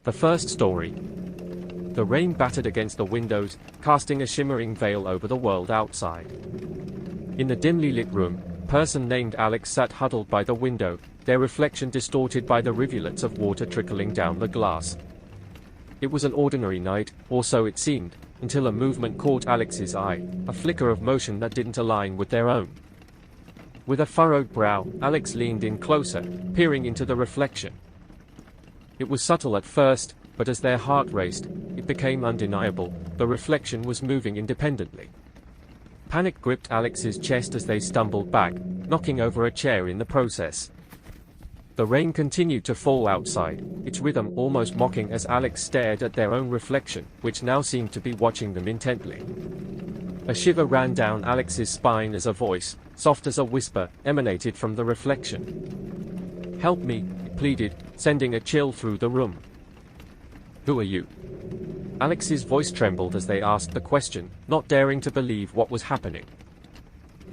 The first story. The rain battered against the windows, casting a shimmering veil over the world outside. In the dimly lit room, a person named Alex sat huddled by the window, their reflection distorted by the rivulets of water trickling down the glass. It was an ordinary night, or so it seemed, until a movement caught Alex's eye, a flicker of motion that didn't align with their own. With a furrowed brow, Alex leaned in closer, peering into the reflection. It was subtle at first, but as their heart raced, it became undeniable. The reflection was moving independently. Panic gripped Alex's chest as they stumbled back, knocking over a chair in the process. The rain continued to fall outside, its rhythm almost mocking as Alex stared at their own reflection, which now seemed to be watching them intently. A shiver ran down Alex's spine as a voice, soft as a whisper, emanated from the reflection. "Help me," it pleaded, sending a chill through the room. "Who are you?" Alex's voice trembled as they asked the question, not daring to believe what was happening.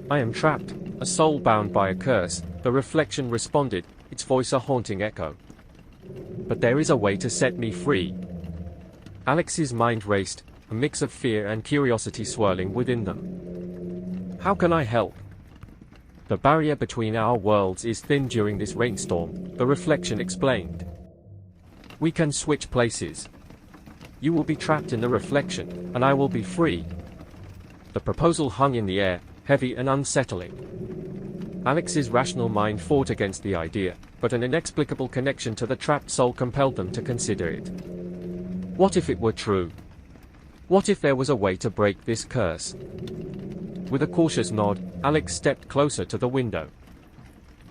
"I am trapped, a soul bound by a curse," the reflection responded, its voice a haunting echo. "But there is a way to set me free." Alex's mind raced, a mix of fear and curiosity swirling within them. "How can I help?" "The barrier between our worlds is thin during this rainstorm," the reflection explained. "We can switch places. You will be trapped in the reflection, and I will be free." The proposal hung in the air, heavy and unsettling. Alex's rational mind fought against the idea, but an inexplicable connection to the trapped soul compelled them to consider it. What if it were true? What if there was a way to break this curse? With a cautious nod, Alex stepped closer to the window.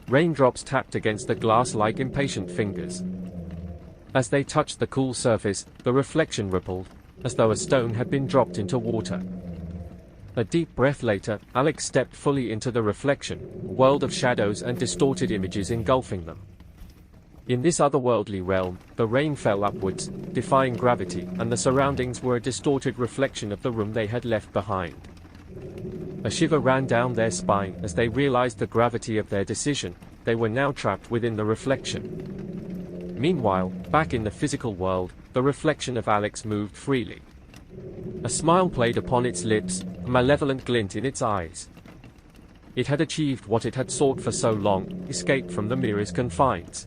Raindrops tapped against the glass like impatient fingers. As they touched the cool surface, the reflection rippled, as though a stone had been dropped into water. A deep breath later, Alex stepped fully into the reflection, a world of shadows and distorted images engulfing them. In this otherworldly realm, the rain fell upwards, defying gravity, and the surroundings were a distorted reflection of the room they had left behind. A shiver ran down their spine as they realized the gravity of their decision. They were now trapped within the reflection. Meanwhile, back in the physical world, the reflection of Alex moved freely. A smile played upon its lips, a malevolent glint in its eyes. It had achieved what it had sought for so long, escaped from the mirror's confines.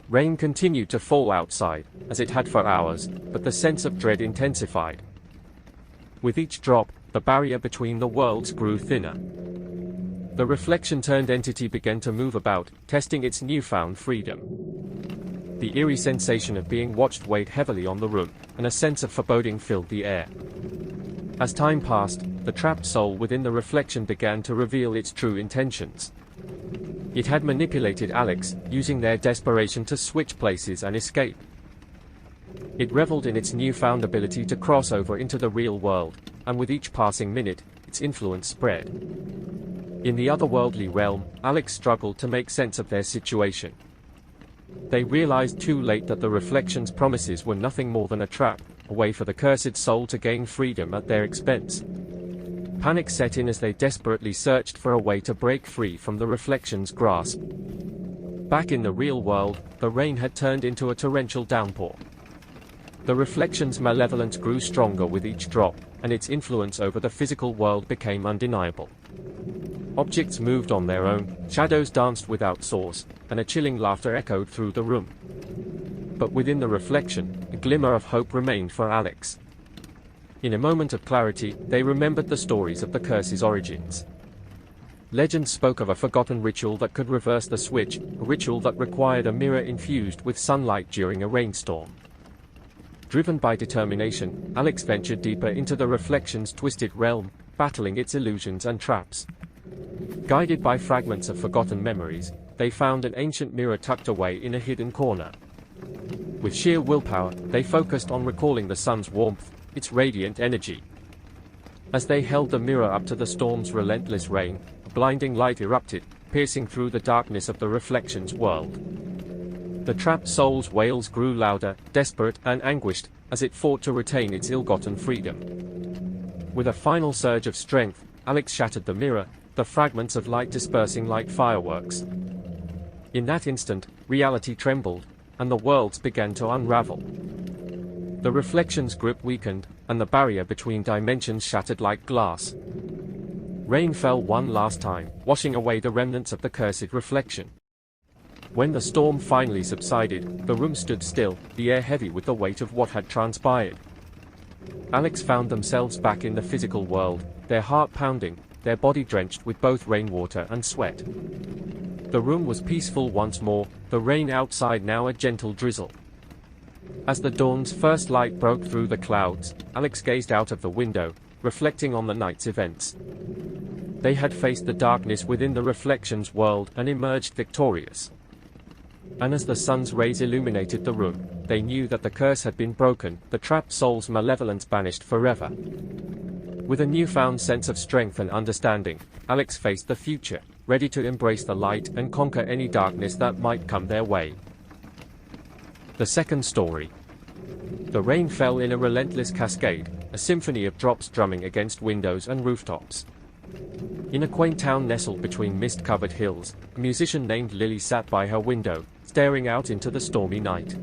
Rain continued to fall outside, as it had for hours, but the sense of dread intensified. With each drop, the barrier between the worlds grew thinner. The reflection-turned entity began to move about, testing its newfound freedom. The eerie sensation of being watched weighed heavily on the room, and a sense of foreboding filled the air. As time passed, the trapped soul within the reflection began to reveal its true intentions. It had manipulated Alex, using their desperation to switch places and escape. It reveled in its newfound ability to cross over into the real world, and with each passing minute, its influence spread. In the otherworldly realm, Alex struggled to make sense of their situation. They realized too late that the reflection's promises were nothing more than a trap, a way for the cursed soul to gain freedom at their expense. Panic set in as they desperately searched for a way to break free from the reflection's grasp. Back in the real world, the rain had turned into a torrential downpour. The reflection's malevolence grew stronger with each drop, and its influence over the physical world became undeniable. Objects moved on their own, shadows danced without source, and a chilling laughter echoed through the room. But within the reflection, a glimmer of hope remained for Alex. In a moment of clarity, they remembered the stories of the curse's origins. Legends spoke of a forgotten ritual that could reverse the switch, a ritual that required a mirror infused with sunlight during a rainstorm. Driven by determination, Alex ventured deeper into the reflection's twisted realm, battling its illusions and traps. Guided by fragments of forgotten memories, they found an ancient mirror tucked away in a hidden corner. With sheer willpower, they focused on recalling the sun's warmth, its radiant energy. As they held the mirror up to the storm's relentless rain, a blinding light erupted, piercing through the darkness of the reflection's world. The trapped soul's wails grew louder, desperate and anguished, as it fought to retain its ill-gotten freedom. With a final surge of strength, Alex shattered the mirror, the fragments of light dispersing like fireworks. In that instant, reality trembled, and the worlds began to unravel. The reflection's grip weakened, and the barrier between dimensions shattered like glass. Rain fell one last time, washing away the remnants of the cursed reflection. When the storm finally subsided, the room stood still, the air heavy with the weight of what had transpired. Alex found themselves back in the physical world, their heart pounding, their body drenched with both rainwater and sweat. The room was peaceful once more, the rain outside now a gentle drizzle. As the dawn's first light broke through the clouds, Alex gazed out of the window, reflecting on the night's events. They had faced the darkness within the reflection's world and emerged victorious. And as the sun's rays illuminated the room, they knew that the curse had been broken, the trapped soul's malevolence banished forever. With a newfound sense of strength and understanding, Alex faced the future, ready to embrace the light and conquer any darkness that might come their way. The second story. The rain fell in a relentless cascade, a symphony of drops drumming against windows and rooftops. In a quaint town nestled between mist-covered hills, a musician named Lily sat by her window, staring out into the stormy night.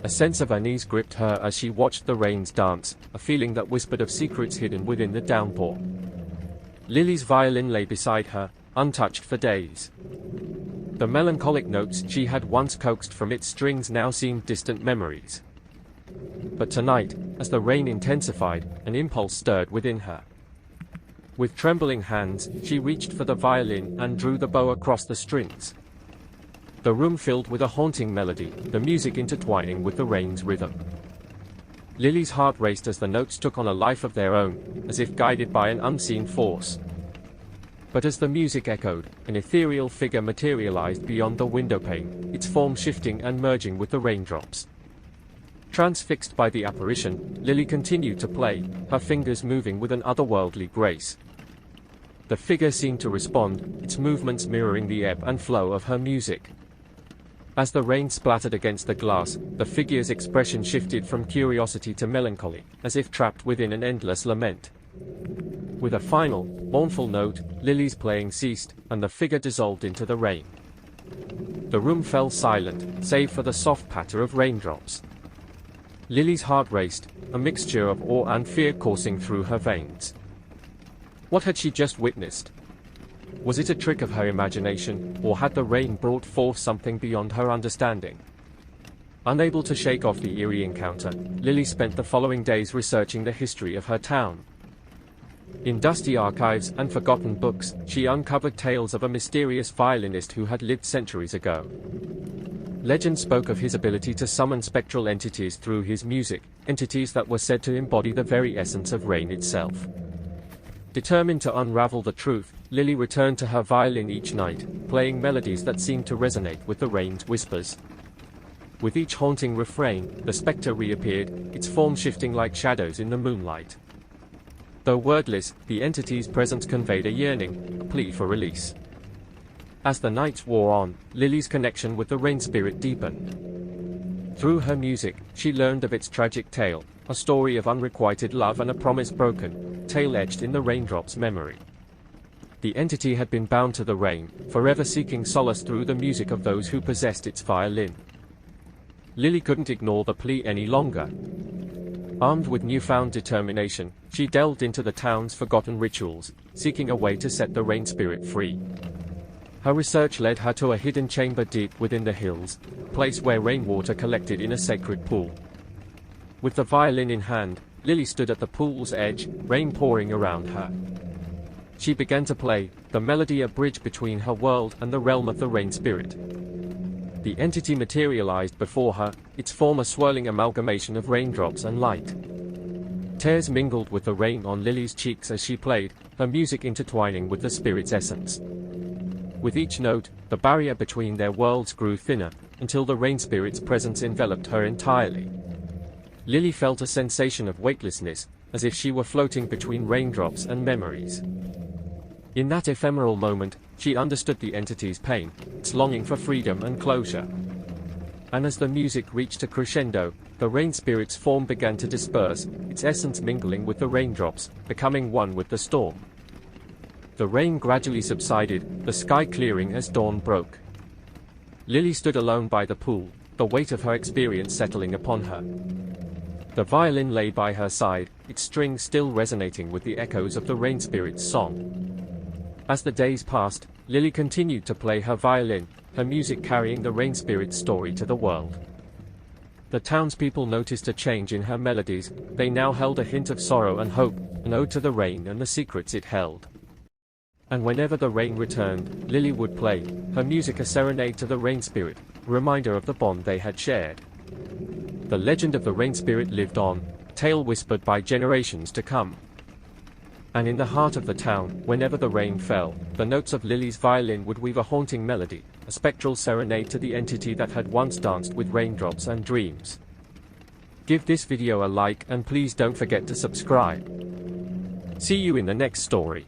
A sense of unease gripped her as she watched the rains dance, a feeling that whispered of secrets hidden within the downpour. Lily's violin lay beside her, untouched for days. The melancholic notes she had once coaxed from its strings now seemed distant memories. But tonight, as the rain intensified, an impulse stirred within her. With trembling hands, she reached for the violin and drew the bow across the strings. The room filled with a haunting melody, the music intertwining with the rain's rhythm. Lily's heart raced as the notes took on a life of their own, as if guided by an unseen force. But as the music echoed, an ethereal figure materialized beyond the windowpane, its form shifting and merging with the raindrops. Transfixed by the apparition, Lily continued to play, her fingers moving with an otherworldly grace. The figure seemed to respond, its movements mirroring the ebb and flow of her music. As the rain splattered against the glass, the figure's expression shifted from curiosity to melancholy, as if trapped within an endless lament. With a final, mournful note, Lily's playing ceased, and the figure dissolved into the rain. The room fell silent, save for the soft patter of raindrops. Lily's heart raced, a mixture of awe and fear coursing through her veins. What had she just witnessed? Was it a trick of her imagination, or had the rain brought forth something beyond her understanding? Unable to shake off the eerie encounter, Lily spent the following days researching the history of her town. In dusty archives and forgotten books, she uncovered tales of a mysterious violinist who had lived centuries ago. Legend spoke of his ability to summon spectral entities through his music, entities that were said to embody the very essence of rain itself. Determined to unravel the truth, Lily returned to her violin each night, playing melodies that seemed to resonate with the rain's whispers. With each haunting refrain, the spectre reappeared, its form shifting like shadows in the moonlight. Though wordless, the entity's presence conveyed a yearning, a plea for release. As the nights wore on, Lily's connection with the rain spirit deepened. Through her music, she learned of its tragic tale, a story of unrequited love and a promise broken, tale etched in the raindrop's memory. The entity had been bound to the rain, forever seeking solace through the music of those who possessed its violin. Lily couldn't ignore the plea any longer. Armed with newfound determination, she delved into the town's forgotten rituals, seeking a way to set the rain spirit free. Her research led her to a hidden chamber deep within the hills, a place where rainwater collected in a sacred pool. With the violin in hand, Lily stood at the pool's edge, rain pouring around her. She began to play, the melody a bridge between her world and the realm of the rain spirit. The entity materialized before her, its form a swirling amalgamation of raindrops and light. Tears mingled with the rain on Lily's cheeks as she played, her music intertwining with the spirit's essence. With each note, the barrier between their worlds grew thinner, until the rain spirit's presence enveloped her entirely. Lily felt a sensation of weightlessness, as if she were floating between raindrops and memories. In that ephemeral moment, she understood the entity's pain, its longing for freedom and closure. And as the music reached a crescendo, the rain spirit's form began to disperse, its essence mingling with the raindrops, becoming one with the storm. The rain gradually subsided, the sky clearing as dawn broke. Lily stood alone by the pool, the weight of her experience settling upon her. The violin lay by her side, its strings still resonating with the echoes of the rain spirit's song. As the days passed, Lily continued to play her violin, her music carrying the rain spirit's story to the world. The townspeople noticed a change in her melodies. They now held a hint of sorrow and hope, an ode to the rain and the secrets it held. And whenever the rain returned, Lily would play, her music a serenade to the rain spirit, a reminder of the bond they had shared. The legend of the rain spirit lived on, a tale whispered by generations to come. And in the heart of the town, whenever the rain fell, the notes of Lily's violin would weave a haunting melody, a spectral serenade to the entity that had once danced with raindrops and dreams. Give this video a like and please don't forget to subscribe. See you in the next story.